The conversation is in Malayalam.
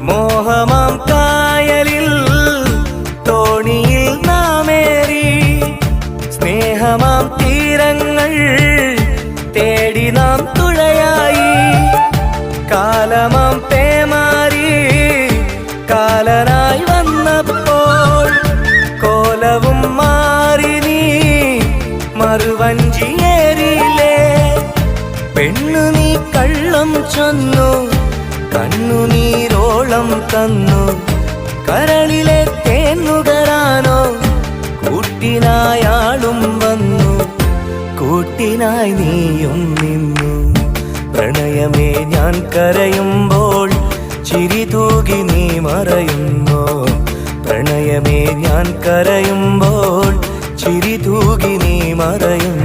മോഹമാം കായലിൽ തോണിയിൽ നാമേറി സ്നേഹമാം തീരങ്ങൾ തേടി നാം തുഴയായി. കാലമാം പേമാരി കാലനായി വന്നപ്പോൾ കോലവും മാറി നീ മറുവഞ്ചിയേറിയില്ലേ. പെണ്ണു നീ കള്ളം ചൊന്നു കണ്ണുനീരോളം തന്നു. കരളിലെ തേന്നുകരാനോ കൂട്ടിനായാളും വന്നു. കൂട്ടിനായി നീയും നിന്നു. പ്രണയമേ ഞാൻ കരയുമ്പോൾ ചിരി തൂകി നീ മറയുന്നോ. പ്രണയമേ ഞാൻ കരയുമ്പോൾ ചിരി തൂകി നീ മറയുന്നു.